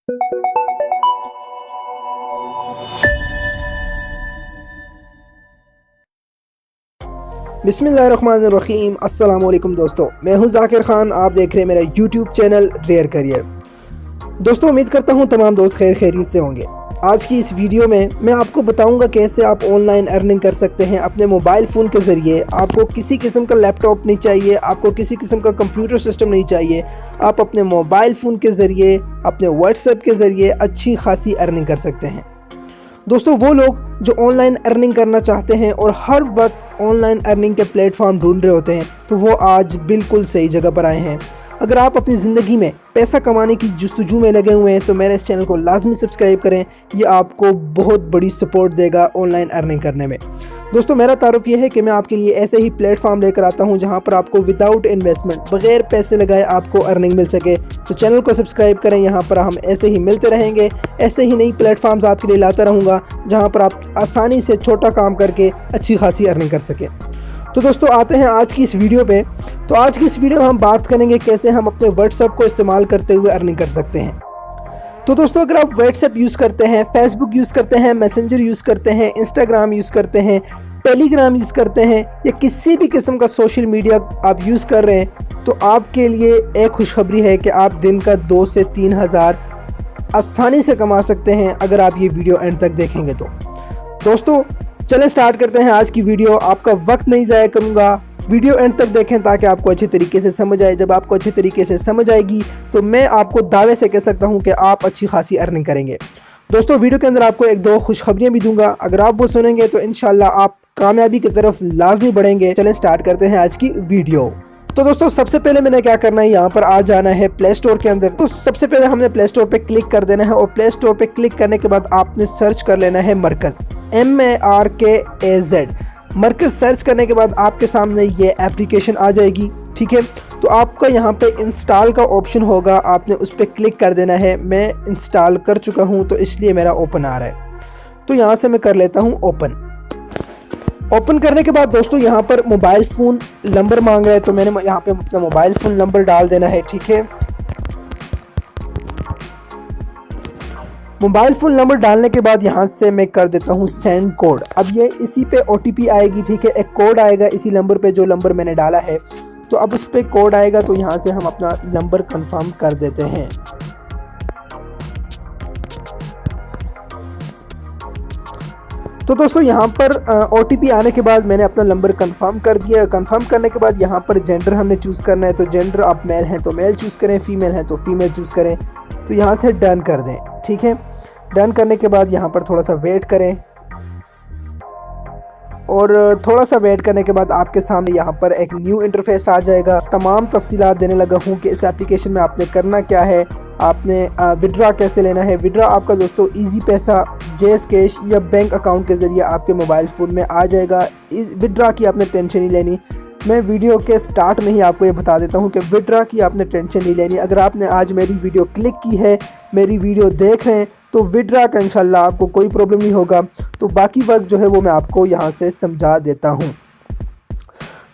बिस्मिल्लाहिर्रहमानिर्रहीम। अस्सलाम वालेकुम दोस्तों, मैं हूं ज़ाकिर ख़ान। आप देख रहे हैं मेरा यूट्यूब चैनल रेयर करियर। दोस्तों, उम्मीद करता हूं तमाम दोस्त खैरियत से होंगे। आज की इस वीडियो में मैं आपको बताऊंगा कैसे आप ऑनलाइन अर्निंग कर सकते हैं अपने मोबाइल फ़ोन के ज़रिए। आपको किसी किस्म का लैपटॉप नहीं चाहिए, आपको किसी किस्म का कंप्यूटर सिस्टम नहीं चाहिए। आप अपने मोबाइल फ़ोन के ज़रिए, अपने व्हाट्सएप के ज़रिए अच्छी खासी अर्निंग कर सकते हैं। दोस्तों, वो लोग जो ऑनलाइन अर्निंग करना चाहते हैं और हर वक्त ऑनलाइन अर्निंग के प्लेटफॉर्म ढूंढ रहे होते हैं, तो वो आज बिल्कुल सही जगह पर आए हैं। अगर आप अपनी ज़िंदगी में पैसा कमाने की जुस्तजू में लगे हुए हैं तो मेरे इस चैनल को लाजमी सब्सक्राइब करें। ये आपको बहुत बड़ी सपोर्ट देगा ऑनलाइन अर्निंग करने में। दोस्तों, मेरा तारुफ ये है कि मैं आपके लिए ऐसे ही प्लेटफॉर्म लेकर आता हूं जहां पर आपको विदाउट इन्वेस्टमेंट, बगैर पैसे लगाए आपको अर्निंग मिल सके। तो चैनल को सब्सक्राइब करें। यहां पर हम ऐसे ही मिलते रहेंगे, ऐसे ही नई प्लेटफॉर्म्स आपके लिए लाता रहूँगा जहाँ पर आप आसानी से छोटा काम करके अच्छी खासी अर्निंग कर सकें। तो दोस्तों, आते हैं आज की इस वीडियो पे। तो आज की इस वीडियो में हम बात करेंगे कैसे हम अपने व्हाट्सएप को इस्तेमाल करते हुए अर्निंग कर सकते हैं। तो दोस्तों, अगर आप व्हाट्सएप यूज़ करते हैं, फेसबुक यूज़ करते हैं, मैसेंजर यूज़ करते हैं, इंस्टाग्राम यूज़ करते हैं, टेलीग्राम यूज़ करते हैं या किसी भी किस्म का सोशल मीडिया आप यूज़ कर रहे हैं, तो आपके लिए एक खुशखबरी है कि आप दिन का 2 से 3 हज़ार आसानी से कमा सकते हैं अगर आप ये वीडियो एंड तक देखेंगे तो। दोस्तों, चलें स्टार्ट करते हैं आज की वीडियो। आपका वक्त नहीं ज़ाया करूँगा, वीडियो एंड तक देखें ताकि आपको अच्छे तरीके से समझ आए। जब आपको अच्छे तरीके से समझ आएगी तो मैं आपको दावे से कह सकता हूं कि आप अच्छी खासी अर्निंग करेंगे। दोस्तों, वीडियो के अंदर आपको 1-2 खुशखबरियां भी दूंगा। अगर आप वो सुनेंगे तो इंशाल्लाह आप कामयाबी की तरफ लाजमी बढ़ेंगे। चलें स्टार्ट करते हैं आज की वीडियो। तो दोस्तों, सबसे पहले मैंने क्या करना है, यहाँ पर आ जाना है प्ले स्टोर के अंदर। तो सबसे पहले हमने प्ले स्टोर पे क्लिक कर देना है और प्ले स्टोर पे क्लिक करने के बाद आपने सर्च कर लेना है मरकज़, MARKAZ। मरकज़ सर्च करने के बाद आपके सामने ये एप्लीकेशन आ जाएगी। ठीक है, तो आपका यहाँ पे इंस्टॉल का ऑप्शन होगा, आपने उस पर क्लिक कर देना है। मैं इंस्टॉल कर चुका हूँ तो इसलिए मेरा ओपन आ रहा है। तो यहाँ से मैं कर लेता हूँ ओपन। ओपन करने के बाद दोस्तों, यहाँ पर मोबाइल फ़ोन नंबर मांग रहा है, तो मैंने यहाँ पे अपना मोबाइल फ़ोन नंबर डाल देना है। ठीक है, मोबाइल फ़ोन नंबर डालने के बाद यहाँ से मैं कर देता हूँ सेंड कोड। अब ये इसी पे OTP आएगी। ठीक है, एक कोड आएगा इसी नंबर पे जो नंबर मैंने डाला है, तो अब उस पर कोड आएगा तो यहाँ से हम अपना नंबर कंफर्म कर देते हैं। तो दोस्तों, यहाँ पर OTP आने के बाद मैंने अपना नंबर कंफर्म कर दिया। कंफर्म करने के बाद यहाँ पर जेंडर हमने चूज़ करना है। तो जेंडर आप मेल हैं तो मेल चूज़ करें, फीमेल हैं तो फीमेल चूज़ करें। तो यहाँ से डन कर दें। ठीक है, डन करने के बाद यहाँ पर थोड़ा सा वेट करें और थोड़ा सा वेट करने के बाद आपके सामने यहाँ पर एक न्यू इंटरफेस आ जाएगा। तमाम तफसीलात देने लगा हूँ कि इस एप्लीकेशन में आपने करना क्या है, आपने विड्रा कैसे लेना है। विड्रा आपका दोस्तों इजी पैसा, जेस कैश या बैंक अकाउंट के ज़रिए आपके मोबाइल फ़ोन में आ जाएगा। इस विड्रा की आपने टेंशन नहीं लेनी। मैं वीडियो के स्टार्ट में ही आपको ये बता देता हूँ कि विड्रा की आपने टेंशन नहीं लेनी। अगर आपने आज मेरी वीडियो क्लिक की है, मेरी वीडियो देख रहे हैं, तो विड्रा का इंशाल्लाह आपको कोई प्रॉब्लम नहीं होगा। तो बाकी वर्क जो है वो मैं आपको यहाँ से समझा देता हूँ।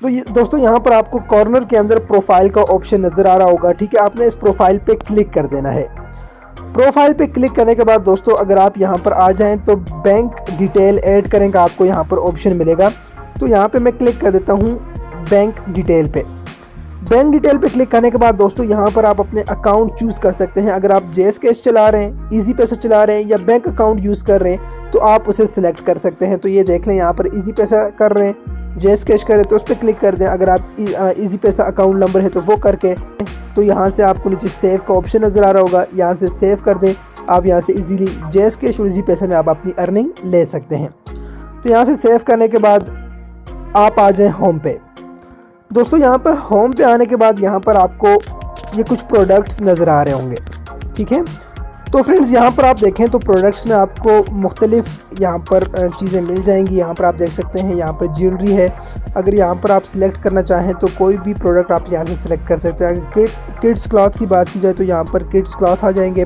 तो दोस्तों, यहाँ पर आपको कॉर्नर के अंदर प्रोफाइल का ऑप्शन नज़र आ रहा होगा। ठीक है, आपने इस प्रोफाइल पे क्लिक कर देना है। प्रोफाइल पे क्लिक करने के बाद दोस्तों, अगर आप यहाँ पर आ जाएं तो बैंक डिटेल ऐड करें का आपको यहाँ पर ऑप्शन मिलेगा। तो यहाँ पे मैं क्लिक कर देता हूँ बैंक डिटेल पे। बैंक डिटेल पे क्लिक करने के बाद दोस्तों, यहाँ पर आप अपने अकाउंट चूज़ कर सकते हैं। अगर आप जेस कैश चला रहे हैं, इजी पैसा चला रहे हैं या बैंक अकाउंट यूज़ कर रहे हैं तो आप उसे सिलेक्ट कर सकते हैं। तो ये देख लें, यहाँ पर इजी पैसा कर रहे हैं, जेस कैश करें तो उस पर क्लिक कर दें। अगर आप इजी पैसा अकाउंट नंबर है तो वो करके, तो यहाँ से आपको नीचे सेव का ऑप्शन नज़र आ रहा होगा, यहाँ से सेव कर दें। आप यहाँ से इजीली जेस कैश और इजी पैसा में आप अपनी अर्निंग ले सकते हैं। तो यहाँ से सेव करने के बाद आप आ जाएँ होम पे। दोस्तों, यहाँ पर होम पे आने के बाद यहाँ पर आपको ये कुछ प्रोडक्ट्स नज़र आ रहे होंगे। ठीक है, तो फ्रेंड्स, यहाँ पर आप देखें तो प्रोडक्ट्स में आपको मुख्तलिफ यहाँ पर चीज़ें मिल जाएंगी। यहाँ पर आप देख सकते हैं, यहाँ पर ज्वेलरी है। अगर यहाँ पर आप सिलेक्ट करना चाहें तो कोई भी प्रोडक्ट आप यहाँ से सिलेक्ट कर सकते हैं। अगर किड्स क्लॉथ की बात की जाए तो यहाँ पर किड्स क्लॉथ आ जाएंगे।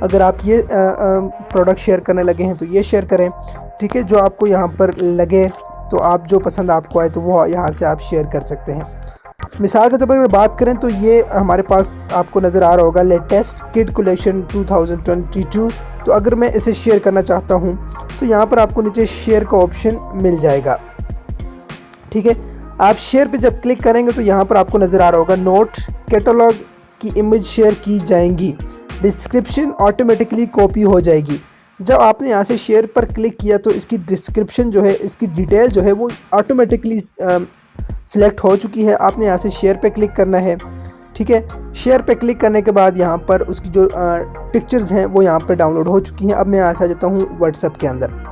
अगर आप ये प्रोडक्ट शेयर करने लगे हैं तो ये शेयर करें। ठीक है, जो आपको यहाँ पर लगे तो आप जो पसंद आपको आए तो वो यहाँ से आप शेयर कर सकते हैं। मिसाल के तौर पर अगर बात करें तो ये हमारे पास आपको नज़र आ रहा होगा लेटेस्ट किड कलेक्शन 2022। तो अगर मैं इसे शेयर करना चाहता हूँ तो यहाँ पर आपको नीचे शेयर का ऑप्शन मिल जाएगा। ठीक है, आप शेयर पे जब क्लिक करेंगे तो यहाँ पर आपको नज़र आ रहा होगा नोट कैटलॉग की इमेज शेयर की जाएंगी, डिस्क्रिप्शन ऑटोमेटिकली कॉपी हो जाएगी। जब आपने यहाँ से शेयर पर क्लिक किया तो इसकी डिस्क्रिप्शन जो है, इसकी डिटेल जो है वो ऑटोमेटिकली सिलेक्ट हो चुकी है। आपने यहाँ से शेयर पे क्लिक करना है। ठीक है, शेयर पे क्लिक करने के बाद यहाँ पर उसकी जो पिक्चर्स हैं वो यहाँ पर डाउनलोड हो चुकी हैं। अब मैं यहाँ से आ जाता हूँ व्हाट्सएप के अंदर।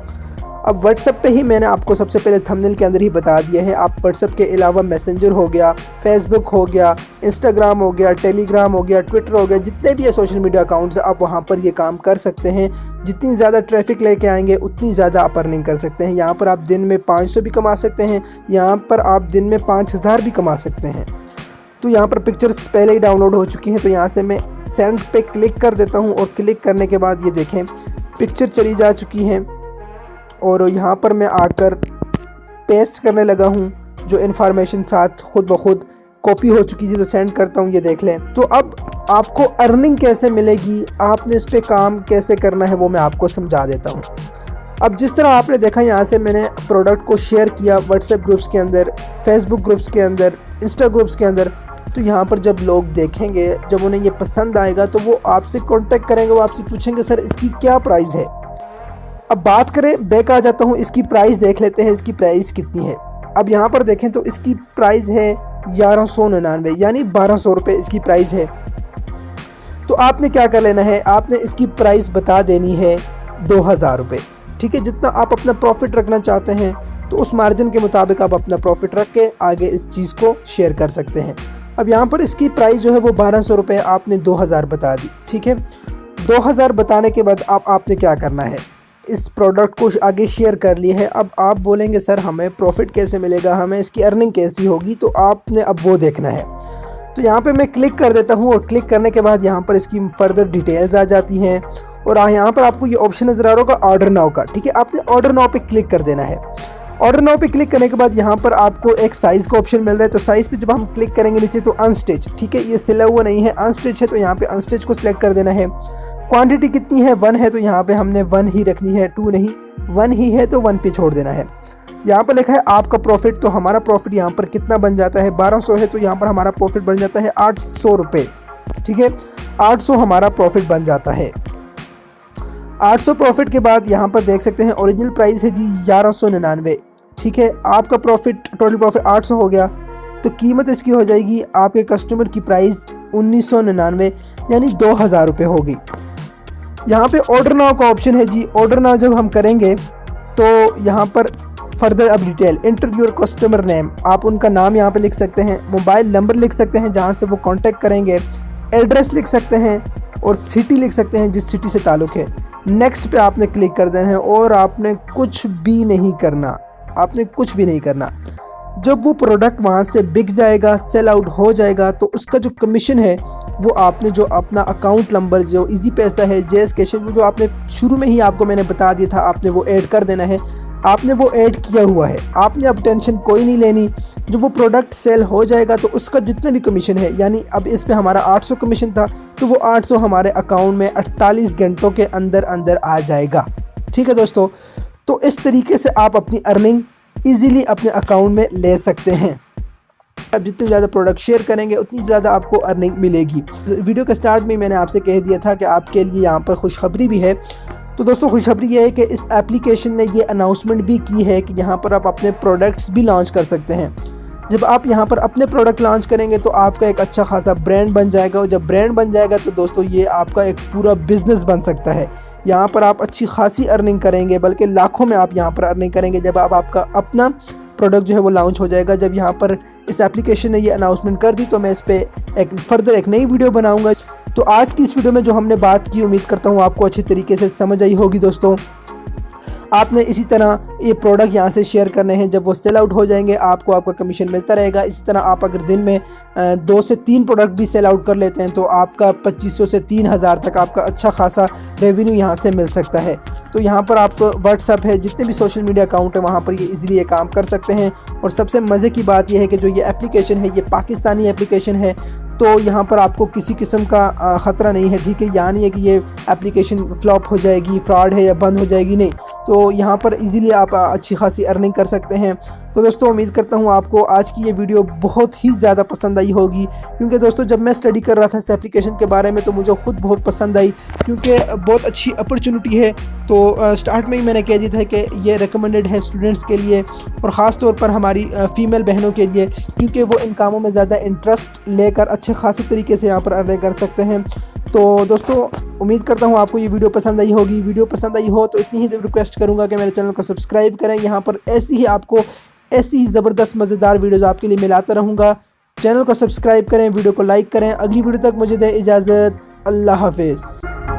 अब व्हाट्सएप पे ही मैंने आपको सबसे पहले थंबनेल के अंदर ही बता दिया है। आप व्हाट्सएप के अलावा मैसेंजर हो गया, फेसबुक हो गया, इंस्टाग्राम हो गया, टेलीग्राम हो गया, ट्विटर हो गया, जितने भी सोशल मीडिया अकाउंट्स हैं आप वहाँ पर ये काम कर सकते हैं। जितनी ज़्यादा ट्रैफिक लेके आएंगे उतनी ज़्यादा आप अर्निंग कर सकते हैं। यहाँ पर आप दिन में 500 भी कमा सकते हैं, यहाँ पर आप दिन में 5000 भी कमा सकते हैं। तो यहाँ पर पिक्चर्स पहले ही डाउनलोड हो चुकी हैं। तो यहाँ से मैं सेंड पे क्लिक कर देता हूँ और क्लिक करने के बाद ये देखें पिक्चर चली जा चुकी हैं और यहाँ पर मैं आकर पेस्ट करने लगा हूँ जो इन्फॉर्मेशन साथ खुद ब खुद कॉपी हो चुकी थी। तो सेंड करता हूँ, ये देख लें। तो अब आपको अर्निंग कैसे मिलेगी, आपने इस पर काम कैसे करना है वो मैं आपको समझा देता हूँ। अब जिस तरह आपने देखा यहाँ से मैंने प्रोडक्ट को शेयर किया व्हाट्सएप ग्रुप्स के अंदर, फेसबुक ग्रुप्स के अंदर, इंस्टा ग्रुप्स के अंदर। तो यहाँ पर जब लोग देखेंगे, जब उन्हें ये पसंद आएगा तो वो आपसे कांटेक्ट करेंगे, वो आपसे पूछेंगे सर इसकी क्या प्राइस है। अब बात करें, बैक आ जाता हूँ, इसकी प्राइस देख लेते हैं इसकी प्राइस कितनी है। अब यहाँ पर देखें तो इसकी प्राइस है 1199 यानी 1200 रुपये इसकी प्राइस है। तो आपने क्या कर लेना है, आपने इसकी प्राइस बता देनी है 2000 रुपये। ठीक है, जितना आप अपना प्रॉफिट रखना चाहते हैं तो उस मार्जिन के मुताबिक आप अपना प्रॉफिट रख के आगे इस चीज़ को शेयर कर सकते हैं। अब यहाँ पर इसकी प्राइस जो है वो 1200 रुपये, आपने 2000 बता दी। ठीक है, 2000 बताने के बाद आपने क्या करना है, इस प्रोडक्ट को आगे शेयर कर लिया है। अब आप बोलेंगे सर हमें प्रॉफिट कैसे मिलेगा, हमें इसकी अर्निंग कैसी होगी, तो आपने अब वो देखना है। तो यहाँ पे मैं क्लिक कर देता हूँ और क्लिक करने के बाद यहाँ पर इसकी फर्दर डिटेल्स आ जाती हैं और यहाँ पर आपको ये ऑप्शन नज़र आ रहा होगा ऑर्डर नाउ का। ठीक है, आपने ऑर्डर नाउ पे क्लिक कर देना है। ऑर्डर नाउ पे क्लिक करने के बाद यहाँ पर आपको एक साइज़ का ऑप्शन मिल रहा है। तो साइज़ पे जब हम क्लिक करेंगे नीचे तो अनस्टिच, ठीक है, ये सिला हुआ नहीं है, अनस्टिच है। तो यहाँ पे अनस्टिच को सिलेक्ट कर देना है। क्वांटिटी कितनी है, 1 है, तो यहाँ पे हमने 1 ही रखनी है, 2 नहीं, 1 ही है तो 1 पे छोड़ देना है। यहाँ पर लिखा है आपका प्रॉफिट, तो हमारा प्रॉफिट यहाँ पर कितना बन जाता है, 1200 है, तो यहाँ पर हमारा प्रॉफिट बन जाता है 800 रुपये। ठीक है, 800 हमारा प्रॉफिट बन जाता है। 800 प्रॉफिट के बाद यहाँ पर देख सकते हैं ओरिजिनल प्राइस है जी 1199। ठीक है, आपका प्रॉफिट, टोटल प्रॉफिट 800 हो गया, तो कीमत इसकी हो जाएगी आपके कस्टमर की प्राइस 1999 यानी 2000 रुपये होगी। यहाँ पे ऑर्डर नाउ का ऑप्शन है जी। ऑर्डर नाउ जब हम करेंगे तो यहाँ पर फर्दर अब detail, enter your customer name, आप उनका नाम यहाँ पे लिख सकते हैं, मोबाइल नंबर लिख सकते हैं जहाँ से वो कांटेक्ट करेंगे, एड्रेस लिख सकते हैं और सिटी लिख सकते हैं जिस सिटी से ताल्लुक़ है। नेक्स्ट पे आपने क्लिक कर देना है और आपने कुछ भी नहीं करना, आपने कुछ भी नहीं करना। जब वो प्रोडक्ट वहाँ से बिक जाएगा, सेल आउट हो जाएगा, तो उसका जो कमीशन है वो आपने जो अपना अकाउंट नंबर जो इजी पैसा है, जेएस कैश, वो जो आपने शुरू में ही आपको मैंने बता दिया था, आपने वो ऐड कर देना है। आपने वो ऐड किया हुआ है, आपने अब टेंशन कोई नहीं लेनी। जब वो प्रोडक्ट सेल हो जाएगा तो उसका जितना भी कमीशन है, यानी अब इस पे हमारा 800 कमीशन था, तो वो 800 हमारे अकाउंट में 48 घंटों के अंदर अंदर आ जाएगा। ठीक है दोस्तों, तो इस तरीके से आप अपनी अर्निंग ईज़िली अपने अकाउंट में ले सकते हैं। अब जितने ज़्यादा प्रोडक्ट शेयर करेंगे उतनी ज़्यादा आपको अर्निंग मिलेगी। वीडियो के स्टार्ट में मैंने आपसे कह दिया था कि आपके लिए यहाँ पर खुशखबरी भी है। तो दोस्तों खुशखबरी ये है कि इस एप्लीकेशन ने ये अनाउंसमेंट भी की है कि यहाँ पर आप अपने प्रोडक्ट्स भी लॉन्च कर सकते हैं। जब आप यहाँ पर अपने प्रोडक्ट लॉन्च करेंगे तो आपका एक अच्छा खासा ब्रांड बन जाएगा, और जब ब्रांड बन जाएगा तो दोस्तों ये आपका एक पूरा बिजनेस बन सकता है। यहाँ पर आप अच्छी खासी अर्निंग करेंगे, बल्कि लाखों में आप यहाँ पर अर्निंग करेंगे जब आप आपका अपना प्रोडक्ट जो है वो लॉन्च हो जाएगा। जब यहाँ पर इस एप्लीकेशन ने ये अनाउंसमेंट कर दी तो मैं इस पर एक नई वीडियो बनाऊँगा। तो आज की इस वीडियो में जो हमने बात की, उम्मीद करता हूँ आपको अच्छी तरीके से समझ आई होगी। दोस्तों आपने इसी तरह ये प्रोडक्ट यहाँ से शेयर करने हैं। जब वो सेल आउट हो जाएंगे आपको आपका कमीशन मिलता रहेगा। इसी तरह आप अगर दिन में 2 से 3 प्रोडक्ट भी सेल आउट कर लेते हैं तो आपका 2500 से 3000 तक आपका अच्छा खासा रेवेन्यू यहाँ से मिल सकता है। तो यहाँ पर आप व्हाट्सअप है, जितने भी सोशल मीडिया अकाउंट है, वहाँ पर ये इजीली ये काम कर सकते हैं। और सबसे मज़े की बात यह है कि जो ये एप्लीकेशन है ये पाकिस्तानी एप्लीकेशन है, तो यहाँ पर आपको किसी किस्म का ख़तरा नहीं है। ठीक है, यहाँ नहीं है कि ये एप्लीकेशन फ्लॉप हो जाएगी, फ्रॉड है या बंद हो जाएगी, नहीं। तो यहाँ पर इजीली आप अच्छी खासी अर्निंग कर सकते हैं। तो दोस्तों उम्मीद करता हूँ आपको आज की ये वीडियो बहुत ही ज़्यादा पसंद आई होगी, क्योंकि दोस्तों जब मैं स्टडी कर रहा था इस एप्लीकेशन के बारे में तो मुझे ख़ुद बहुत पसंद आई, क्योंकि बहुत अच्छी अपॉर्चुनिटी है। तो स्टार्ट में ही मैंने कह दिया था कि ये रिकमेंडेड है स्टूडेंट्स के लिए और ख़ास तौर पर हमारी फ़ीमेल बहनों के लिए, क्योंकि वो इन कामों में ज़्यादा इंटरेस्ट लेकर अच्छे खासे तरीके से यहाँ पर अर्निंग कर सकते हैं। तो दोस्तों उम्मीद करता हूँ आपको ये वीडियो पसंद आई होगी। वीडियो पसंद आई हो तो इतनी ही रिक्वेस्ट करूँगा कि मेरे चैनल को सब्सक्राइब करें। यहाँ पर ऐसी ही ज़बरदस्त मज़ेदार वीडियोज़ आपके लिए मिलाता रहूँगा। चैनल को सब्सक्राइब करें, वीडियो को लाइक करें। अगली वीडियो तक मुझे दें इजाज़त। अल्लाह हाफ़िज़।